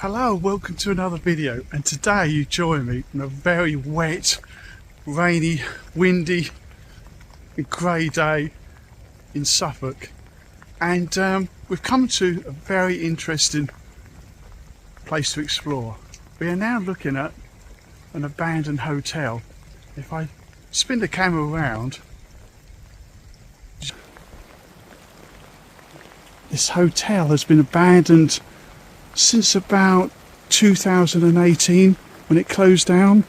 Hello, welcome to another video, and today you join me on a very wet, rainy, windy and grey day in Suffolk, and we've come to a very interesting place to explore. We are now looking at an abandoned hotel. If I spin the camera around, this hotel has been abandoned since about 2018 when it closed down.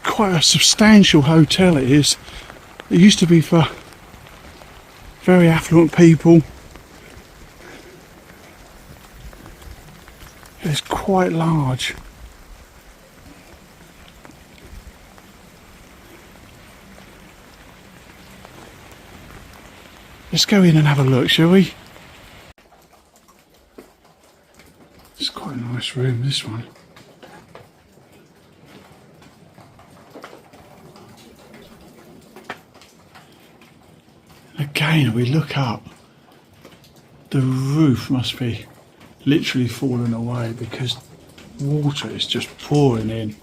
Quite a substantial hotel it is. It used to be for very affluent people. It's quite large. Let's go in and have a look, shall we? It's quite a nice room, this one. Again, we look up. The roof must be literally falling away because water is just pouring in.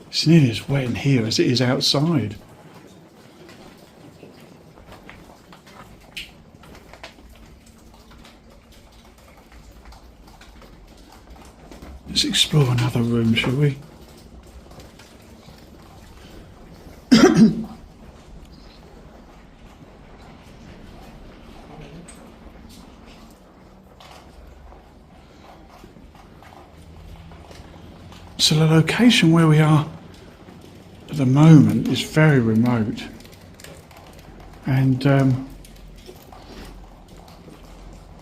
It's nearly as wet in here as it is outside. Let's explore another room, shall we? So the location where we are at the moment is very remote, and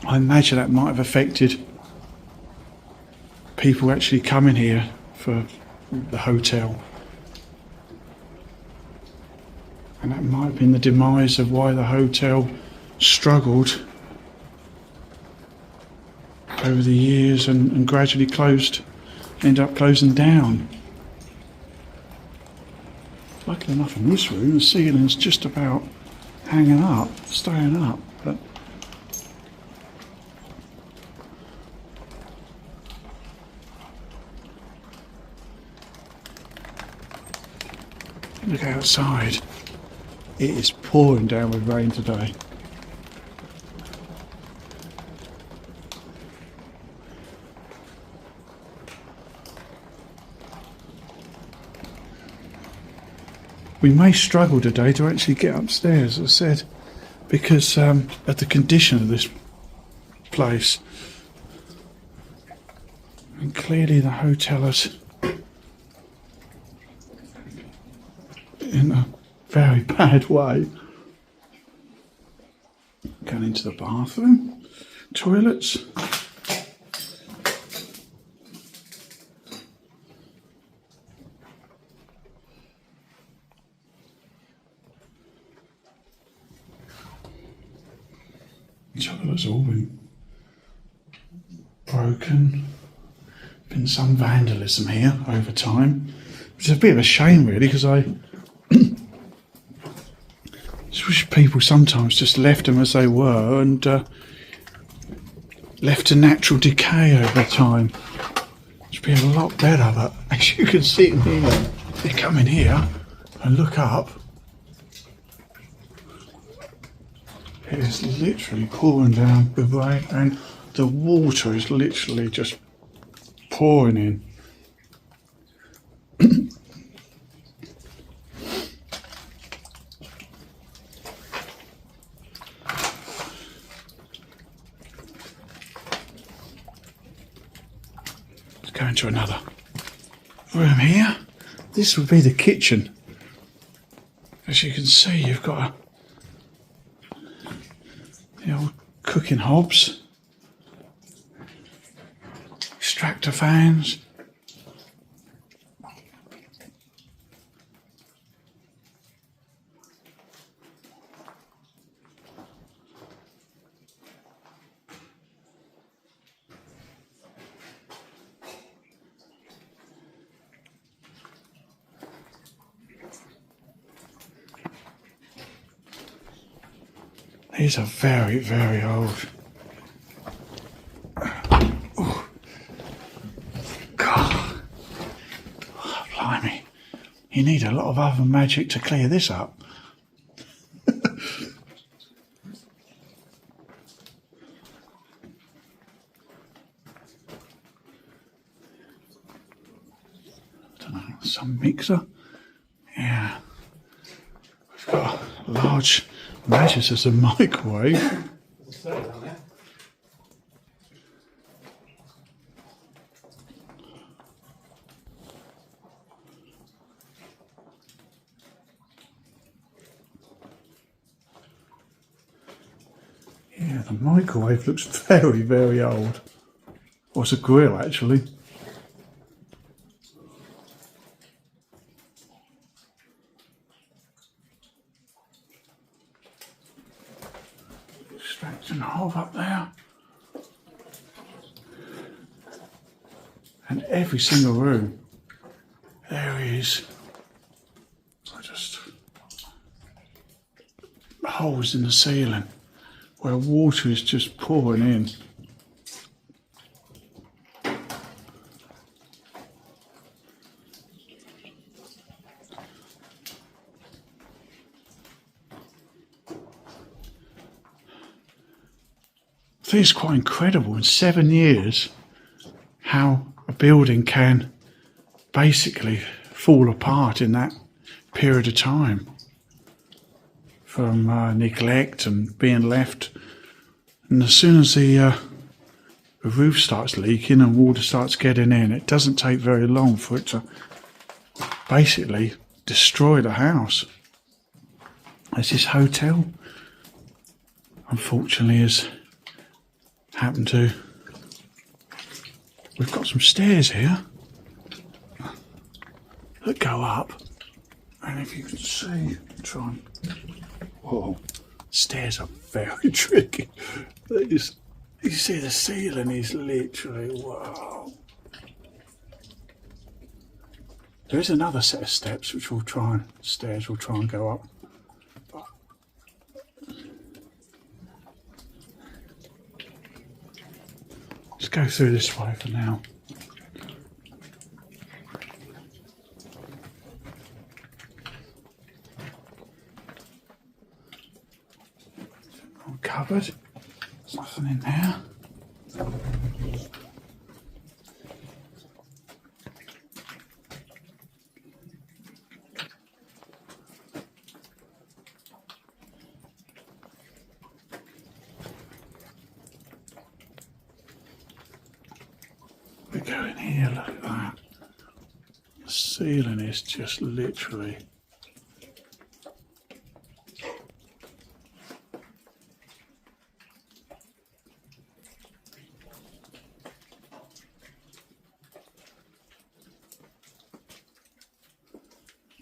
I imagine that might have affected people actually coming here for the hotel, and that might have been the demise of why the hotel struggled over the years and gradually ended up closing down. Luckily enough in this room the ceiling's just about hanging up, staying up, but look outside. It is pouring down with rain today. We may struggle today to actually get upstairs, as I said, because of the condition of this place. And clearly the hotel is in a very bad way. Going into the bathroom, toilets. The toilet's all been broken. Been some vandalism here over time, which is a bit of a shame really, because I just wish people sometimes just left them as they were and left to natural decay over time. It'd be a lot better, but as you can see in here, if you come in here and look up, it is literally pouring down with rain, and the water is literally just pouring in. Let's go into another room here. This would be the kitchen. As you can see, you've got the old cooking hobs, extractor fans, These are very, very old. Blimey, you need a lot of other magic to clear this up. Some mixer. Yeah. We've got large measures as a microwave. Yeah, the microwave looks very, very old. Well, it's a grill actually. Extraction hob up there. And every single room, there is just holes in the ceiling where water is just pouring in. I think it's quite incredible in 7 years how a building can basically fall apart in that period of time from neglect and being left. And as soon as the roof starts leaking and water starts getting in, it doesn't take very long for it to basically destroy the house. As this hotel, unfortunately, has happened to. We've got some stairs here that go up, and if you can see, try and. Whoa, stairs are very tricky. You see the ceiling is literally, wow. There is another set of steps which we'll try and, stairs we'll try and go up. But let's go through this way for now. Cupboard, there's nothing in there. We go in here, look at that. The ceiling is just literally.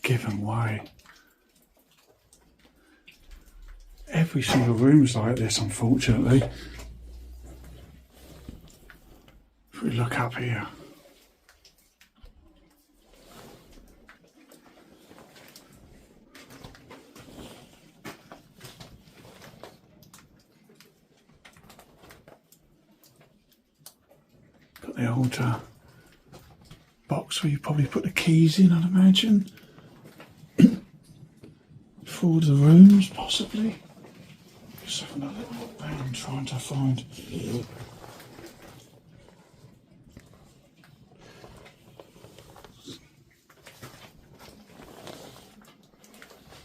Given way. Every single room's like this, unfortunately. If we look up here. Got the old box where you probably put the keys in, I'd imagine. For the rooms, possibly. Just having a little look around, trying to find.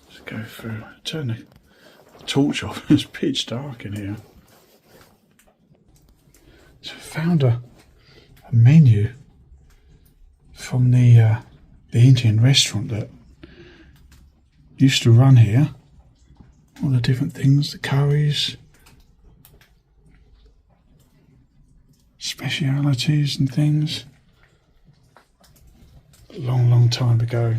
Let's go through. Turn the torch off. It's pitch dark in here. So I found a menu from the Indian restaurant that used to run here. All the different things, the curries, specialities and things. A long, long time ago.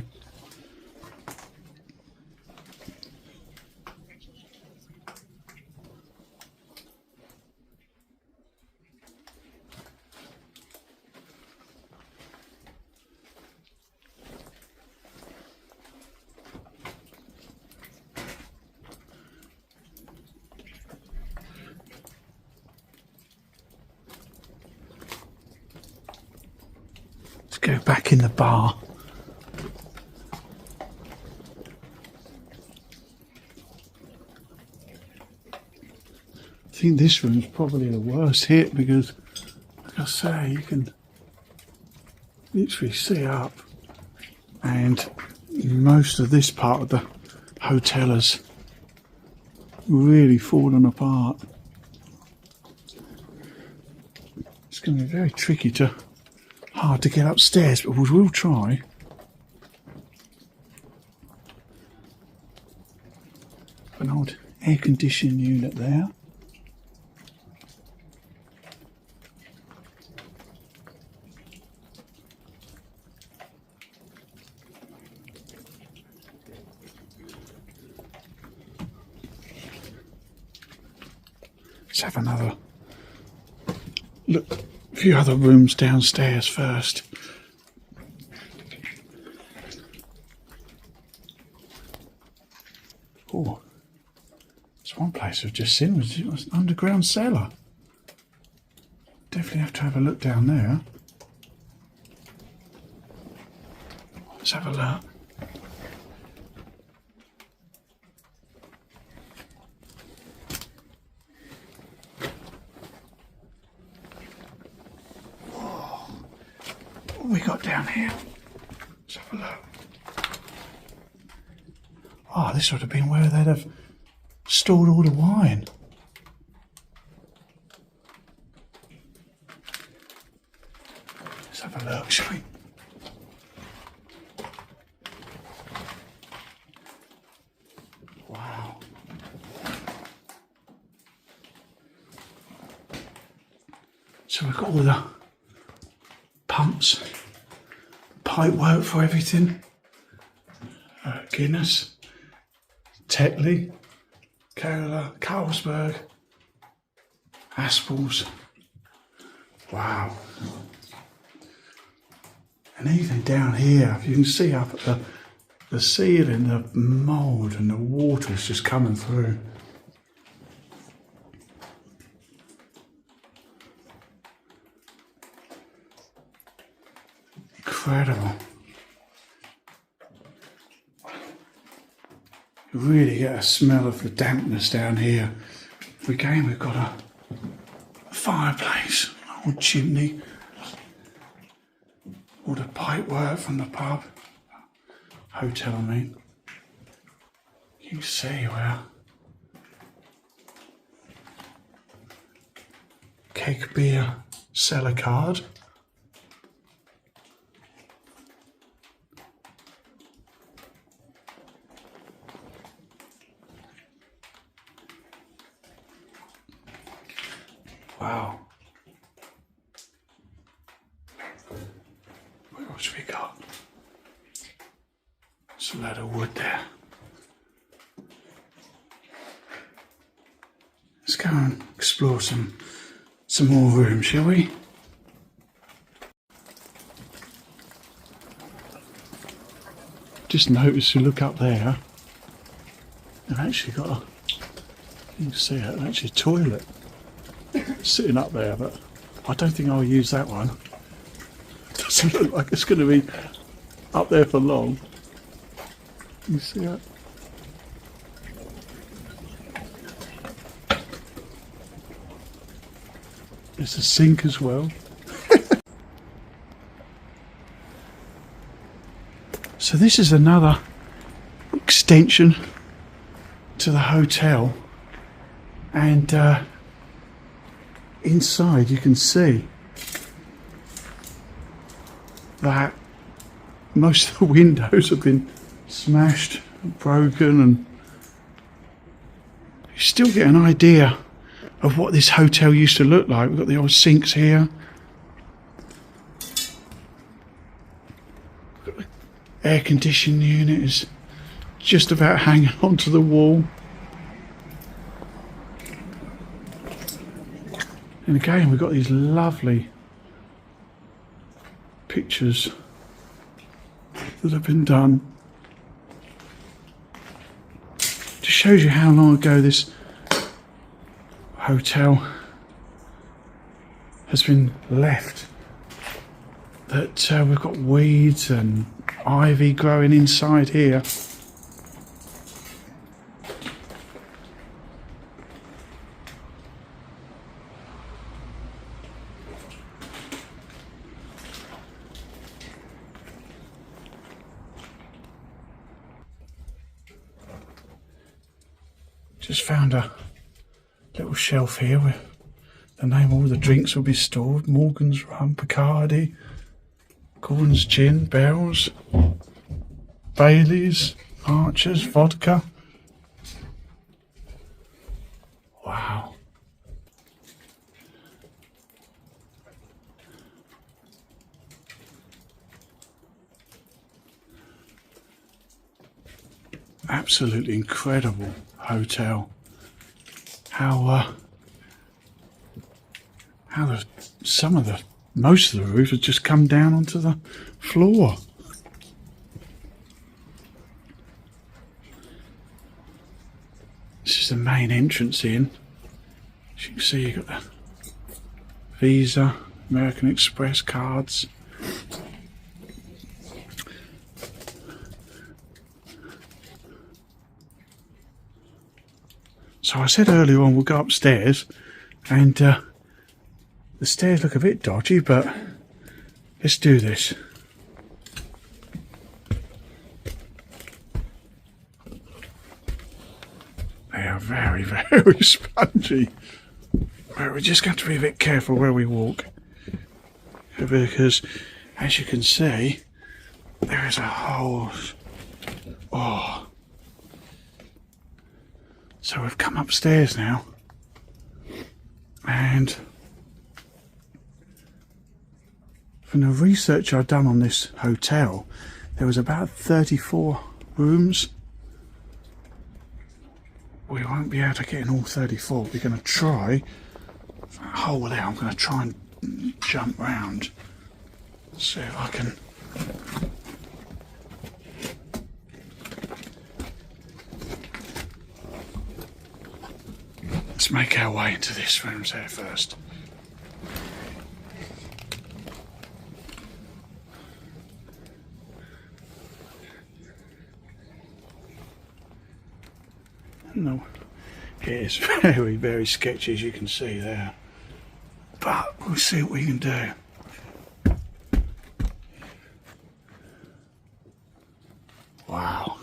Go back in the bar think this room's probably the worst hit because, like I say, you can literally see up, and most of this part of the hotel has really fallen apart. It's going to be very tricky hard to get upstairs, but we'll try. An old air conditioning unit there. Let's have another look, a few other rooms downstairs first. Oh, there's one place I've just seen, was an underground cellar. Definitely have to have a look down there. Let's have a look. What have we got down here? Let's have a look. Oh, this would have been where they'd have stored all the wine. Let's have a look, shall we? Wow. So we've got all the pumps, pipe work for everything. Guinness, Tetley, Cola, Carlsberg, Aspel's. Wow. And even down here, you can see up at the ceiling, the mould and the water's just coming through. Incredible. You really get a smell of the dampness down here. Again, we've got a fireplace, an old chimney, all the pipe work from the pub, hotel I mean. You can see where cake beer cellar card. Wow. What else we got? There's a lot of wood there. Let's go and explore some more rooms, shall we? Just notice, you look up there, they've actually got a, you can see it, actually a toilet sitting up there, but I don't think I'll use that one. It doesn't look like it's going to be up there for long. You see that? There's a sink as well. So this is another extension to the hotel, and inside you can see that most of the windows have been smashed, broken, and you still get an idea of what this hotel used to look like. We've got the old sinks here. Air conditioning unit is just about hanging onto the wall. And again, we've got these lovely pictures that have been done. Just shows you how long ago this hotel has been left. That we've got weeds and ivy growing inside here. Just found a little shelf here where the name of all the drinks will be stored. Morgan's Rum, Bacardi, Gordon's Gin, Barrels, Bailey's, Archer's, vodka. Wow. Absolutely incredible hotel. Most of the roof has just come down onto the floor. This is the main entrance in. As you can see, you've got the Visa, American Express cards. So I said earlier on we'll go upstairs, and the stairs look a bit dodgy, but let's do this. They are very, very spongy. We're just going to be a bit careful where we walk, because as you can see, there is a hole. Oh. So we've come upstairs now, and from the research I've done on this hotel, there was about 34 rooms. We won't be able to get in all 34. We're going to try that hole there. I'm going to try and jump round, see if I can. Let's make our way into this room there first. No, it is very, very sketchy, as you can see there. But we'll see what we can do. Wow.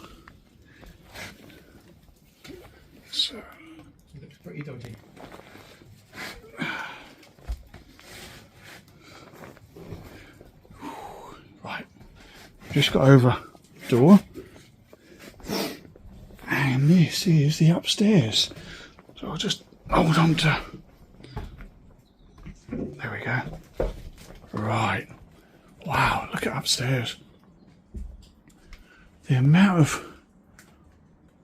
So. It looks pretty dodgy. Right, just got over the door, and this is the upstairs. So I'll just hold on to. There we go. Right. Wow, look at upstairs. The amount of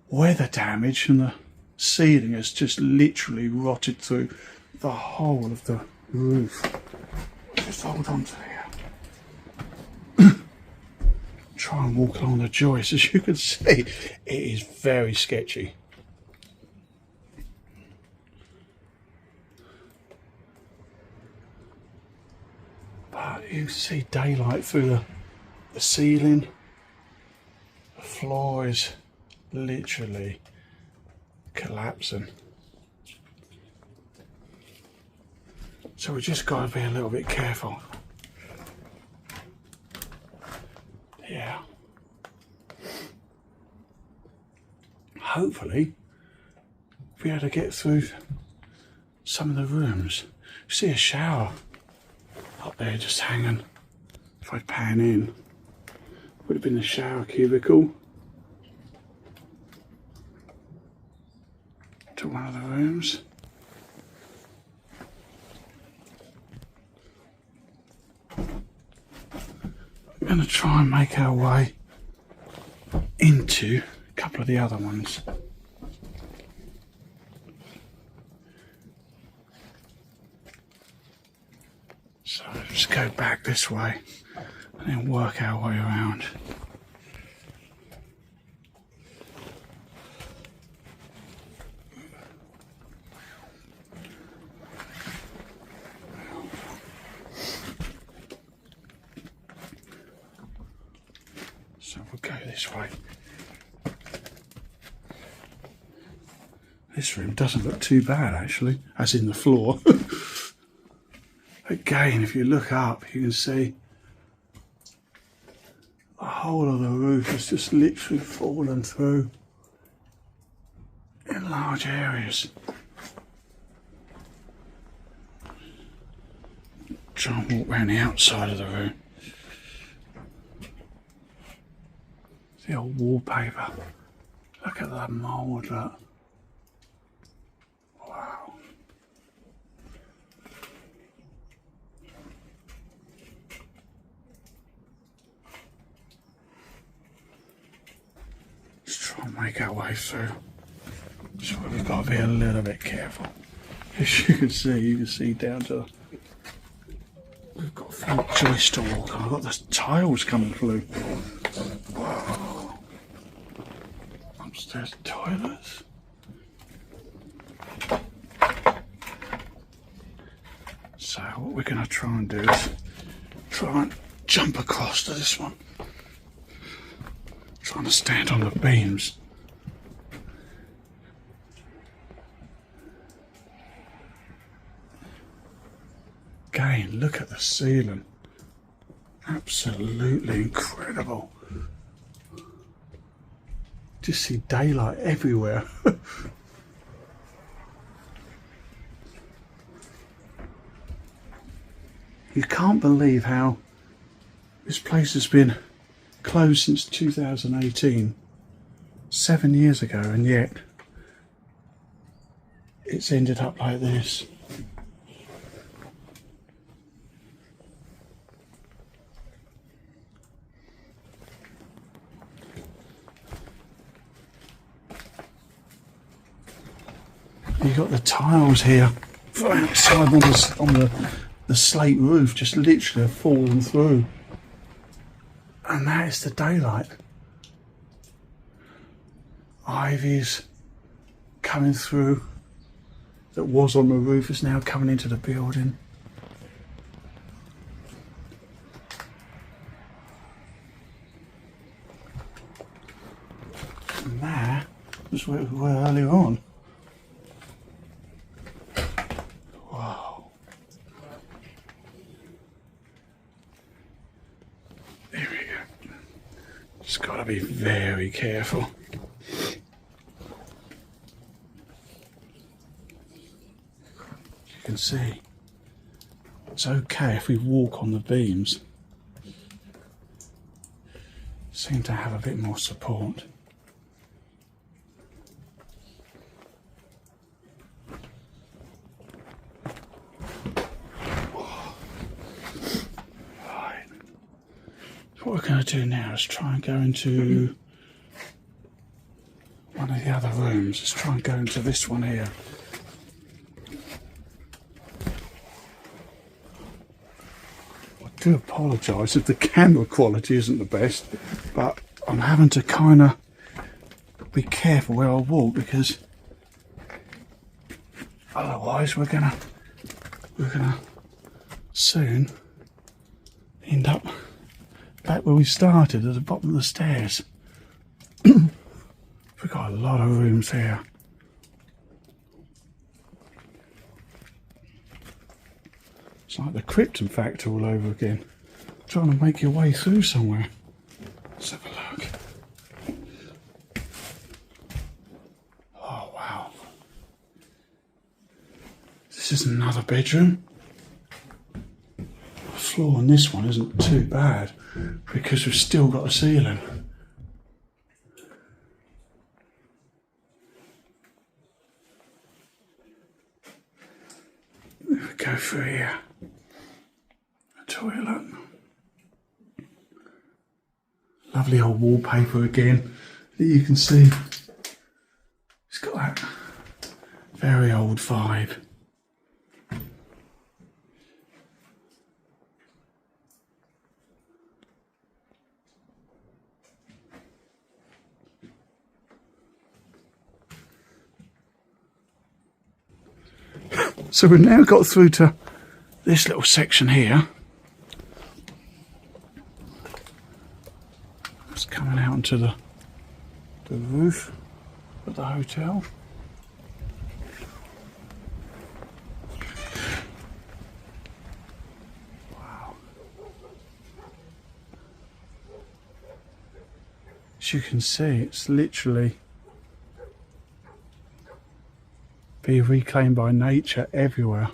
weather damage and the ceiling has just literally rotted through the whole of the roof. Just hold on to here. Try and walk along the joist. As you can see, it is very sketchy. But you can see daylight through the ceiling. The floor is literally collapsing. So we just got to be a little bit careful. Yeah. Hopefully we'll be able to get through some of the rooms. You see a shower up there just hanging. If I pan in, would have been the shower cubicle to one of the rooms. We're going to try and make our way into a couple of the other ones. So just go back this way and then work our way around. So we'll go this way. This room doesn't look too bad actually, as in the floor. Again, if you look up, you can see the whole of the roof has just literally fallen through in large large areas. Try and walk around the outside of the room. The old wallpaper. Look at that mould, look. Wow. Let's try and make our way through. So we've got to be a little bit careful. As you can see down to. We've got a few joists to walk on. I've got the tiles coming through. Whoa. Upstairs toilets. So what we're going to try and do is try and jump across to this one. Trying to stand on the beams. Again, look at the ceiling. Absolutely incredible. Just see daylight everywhere. You can't believe how this place has been closed since 2018, 7 years ago, and yet it's ended up like this. You've got the tiles here outside on the slate roof, just literally fallen through. And that is the daylight. Ivy's coming through that was on the roof is now coming into the building. And that was where we were earlier on. Wow. There we go. Just got to be very careful. You can see it's okay if we walk on the beams. Seem to have a bit more support. Right. So what we're going to do now is try and go into one of the other rooms. Let's try and go into this one here. I do apologise if the camera quality isn't the best, but I'm having to kind of be careful where I walk because otherwise we're gonna soon end up back where we started at the bottom of the stairs. We've got a lot of rooms here. It's like the Krypton factor all over again. Trying to make your way through somewhere. Let's have a look. Oh wow. This is another bedroom. The floor on this one isn't too bad because we've still got a ceiling. We go through here. Toilet. Lovely old wallpaper again that you can see. It's got that very old vibe. So we've now got through to this little section here. It's coming out onto the roof of the hotel. Wow. As you can see, it's literally be reclaimed by nature everywhere.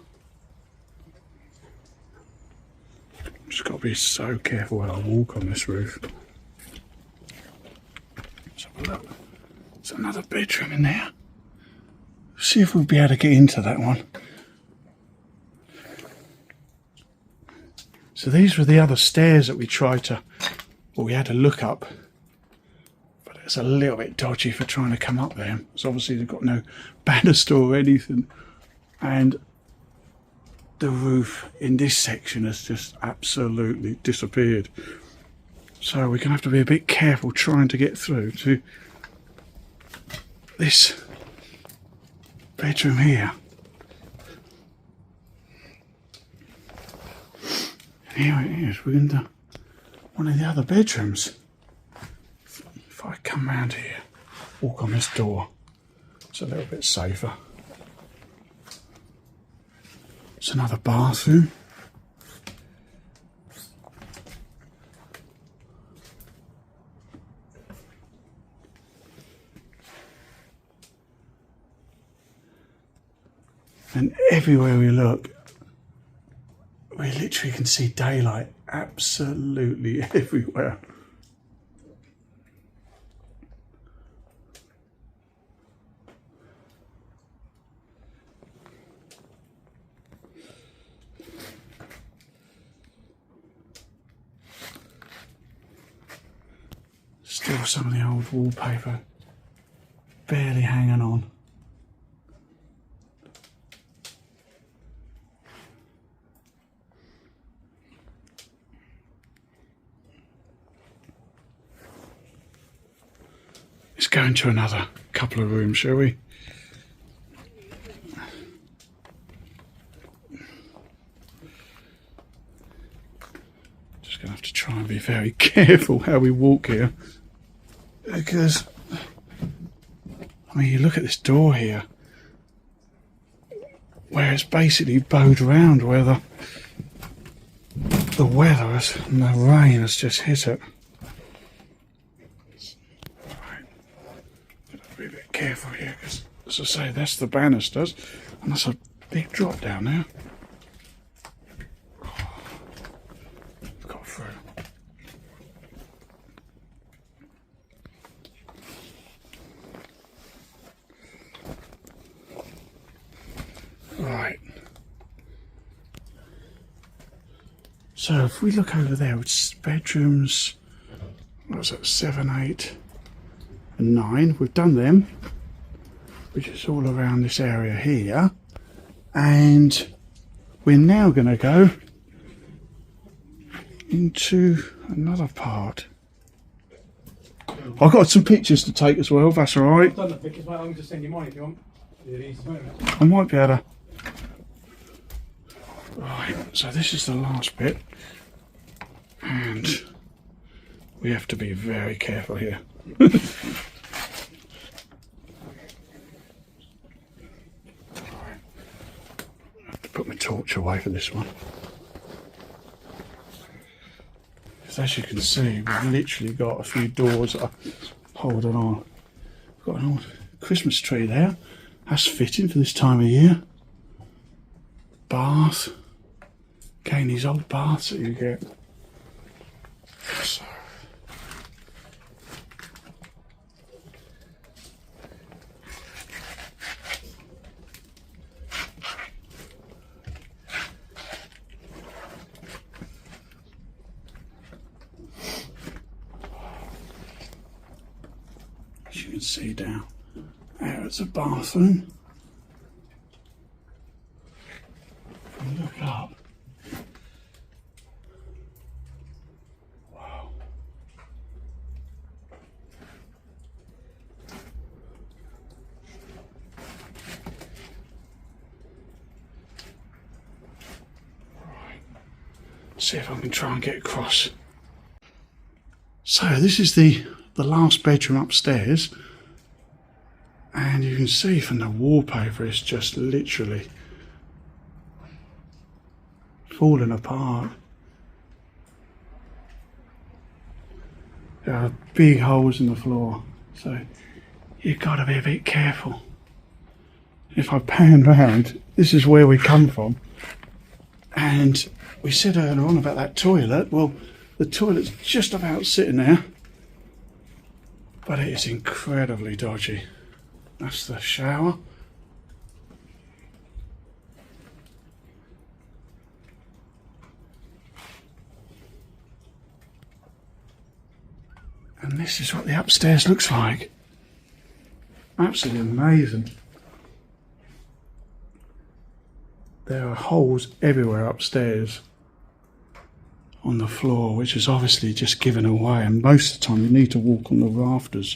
Just got to be so careful when I walk on this roof. Let's have a look. There's another bedroom in there. See if we'll be able to get into that one. So these were the other stairs that we tried to, well, we had to look up. But it's a little bit dodgy for trying to come up there. So obviously they've got no banister or anything. And the roof in this section has just absolutely disappeared. So we're going to have to be a bit careful trying to get through to this bedroom here. And here it is, we're into one of the other bedrooms. If I come round here, walk on this door, it's a little bit safer. It's another bathroom. And everywhere we look, we literally can see daylight absolutely everywhere. Still some of the old wallpaper barely hanging on. Let's go into another couple of rooms, shall we? Just going to have to try and be very careful how we walk here. Because, I mean, you look at this door here, where it's basically bowed around where the weather has, and the rain has just hit it. Right. Gotta be a bit careful here, because, as I say, that's the banisters, and that's a big drop down there. I've got through. Right. So if we look over there, it's bedrooms, what was it, 7, 8 and 9. We've done them, which is all around this area here. And we're now going to go into another part. I've got some pictures to take as well, if that's alright. I've done the pictures, mate. I can just send you mine if you want. I might be able to. Right, so this is the last bit, and we have to be very careful here. I have to put my torch away for this one. Because as you can see, we've literally got a few doors that are holding on. We've got an old Christmas tree there. That's fitting for this time of year. Bath. Again, these old baths that you get. So. As you can see down there, it's a bathroom. If you look up. Wow. Right. See if I can try and get across. So this is the last bedroom upstairs, and you can see from the wallpaper it's just literally falling apart. There are big holes in the floor, so you've got to be a bit careful. if I pan round, this is where we come from. And we said earlier on about that toilet. Well, the toilet's just about sitting there, but it is incredibly dodgy. That's the shower. And this is what the upstairs looks like. Absolutely amazing. There are holes everywhere upstairs on the floor, which is obviously just given away, and most of the time you need to walk on the rafters.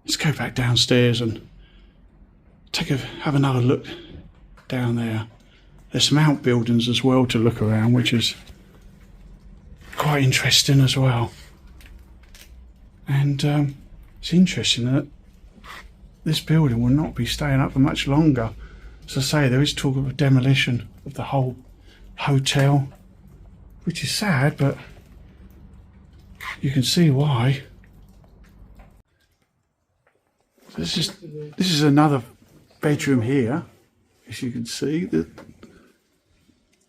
Let's go back downstairs and have another look down there. There's some outbuildings as well to look around, which is quite interesting as well. And it's interesting that this building will not be staying up for much longer. As I say, there is talk of a demolition of the whole hotel, which is sad, but you can see why. This is another bedroom here, as you can see.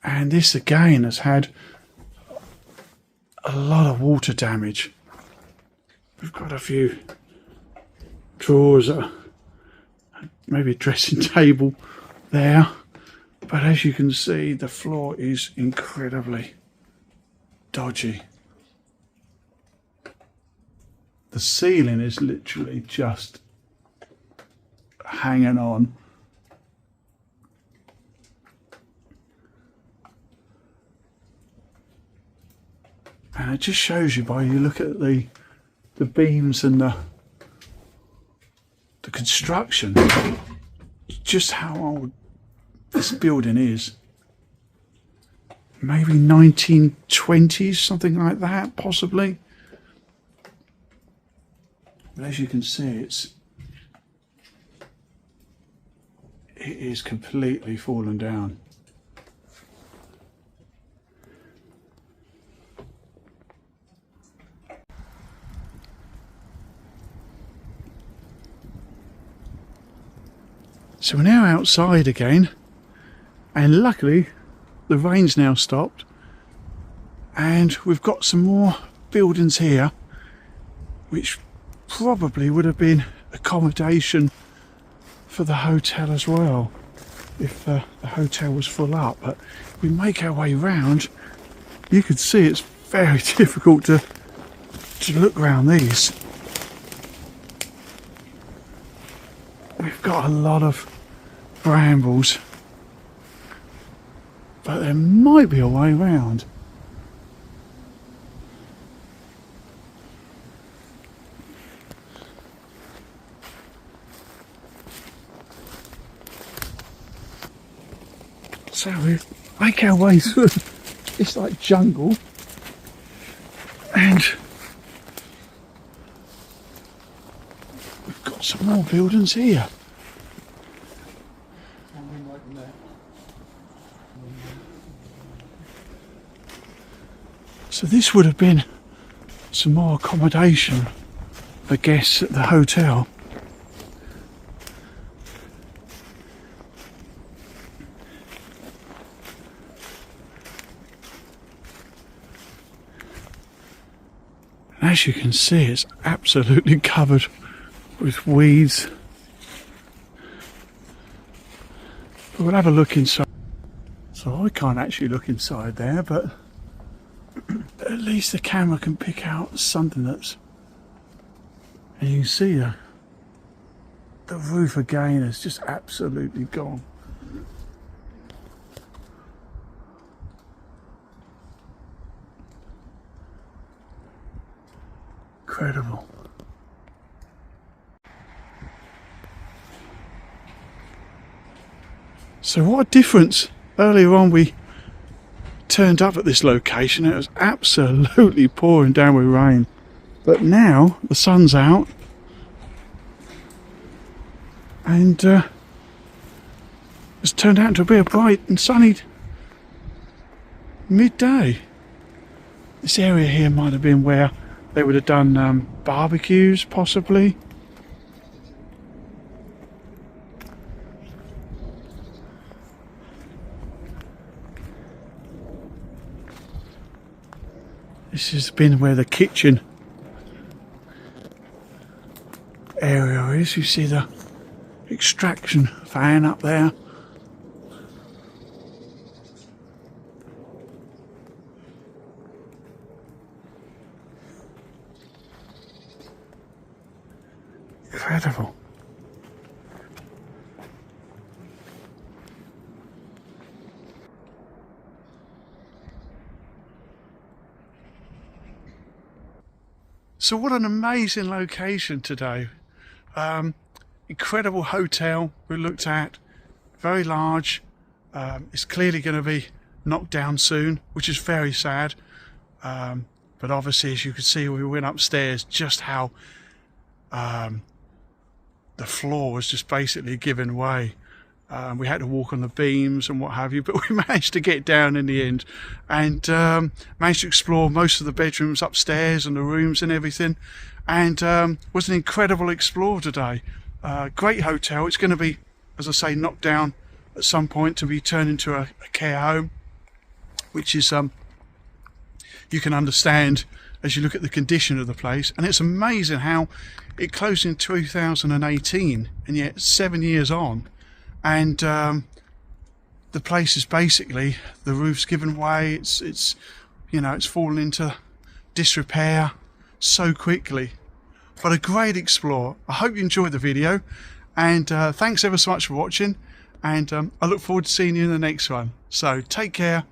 And this again has had a lot of water damage. We've got a few drawers, maybe a dressing table there, but as you can see, the floor is incredibly dodgy. The ceiling is literally just hanging on. And it just shows you, by you look at the beams and the construction, just how old this building is. Maybe 1920s, something like that, possibly. But as you can see, it is completely fallen down. So we're now outside again, and luckily the rain's now stopped, and we've got some more buildings here which probably would have been accommodation for the hotel as well if the hotel was full up. But if we make our way round, you can see it's very difficult to look around these. We've got a lot of brambles, but there might be a way round. So we make our way through. It's like jungle, and we've got some more buildings here. So this would have been some more accommodation for guests at the hotel. And as you can see, it's absolutely covered with weeds. But we'll have a look inside. So I can't actually look inside there, but at least the camera can pick out something that's, and you can see the roof again is just absolutely gone. Incredible. So what a difference. Earlier on we turned up at this location, it was absolutely pouring down with rain, but now the sun's out and it's turned out to be a bright and sunny midday. This area here might have been where they would have done barbecues possibly. This has been where the kitchen area is. You see the extraction fan up there. Incredible. So what an amazing location today. Incredible hotel we looked at, very large. It's clearly going to be knocked down soon, which is very sad. But obviously, as you could see when we went upstairs, just how the floor was just basically giving way. We had to walk on the beams and what have you, but we managed to get down in the end and managed to explore most of the bedrooms upstairs and the rooms and everything, and was an incredible explore today. Great hotel. It's going to be, as I say, knocked down at some point to be turned into a care home, which is you can understand as you look at the condition of the place. And it's amazing how it closed in 2018 and yet 7 years on, and the place is basically, the roof's given way. It's you know, it's fallen into disrepair so quickly. But a great explore. I hope you enjoyed the video, and thanks ever so much for watching, and I look forward to seeing you in the next one. So take care.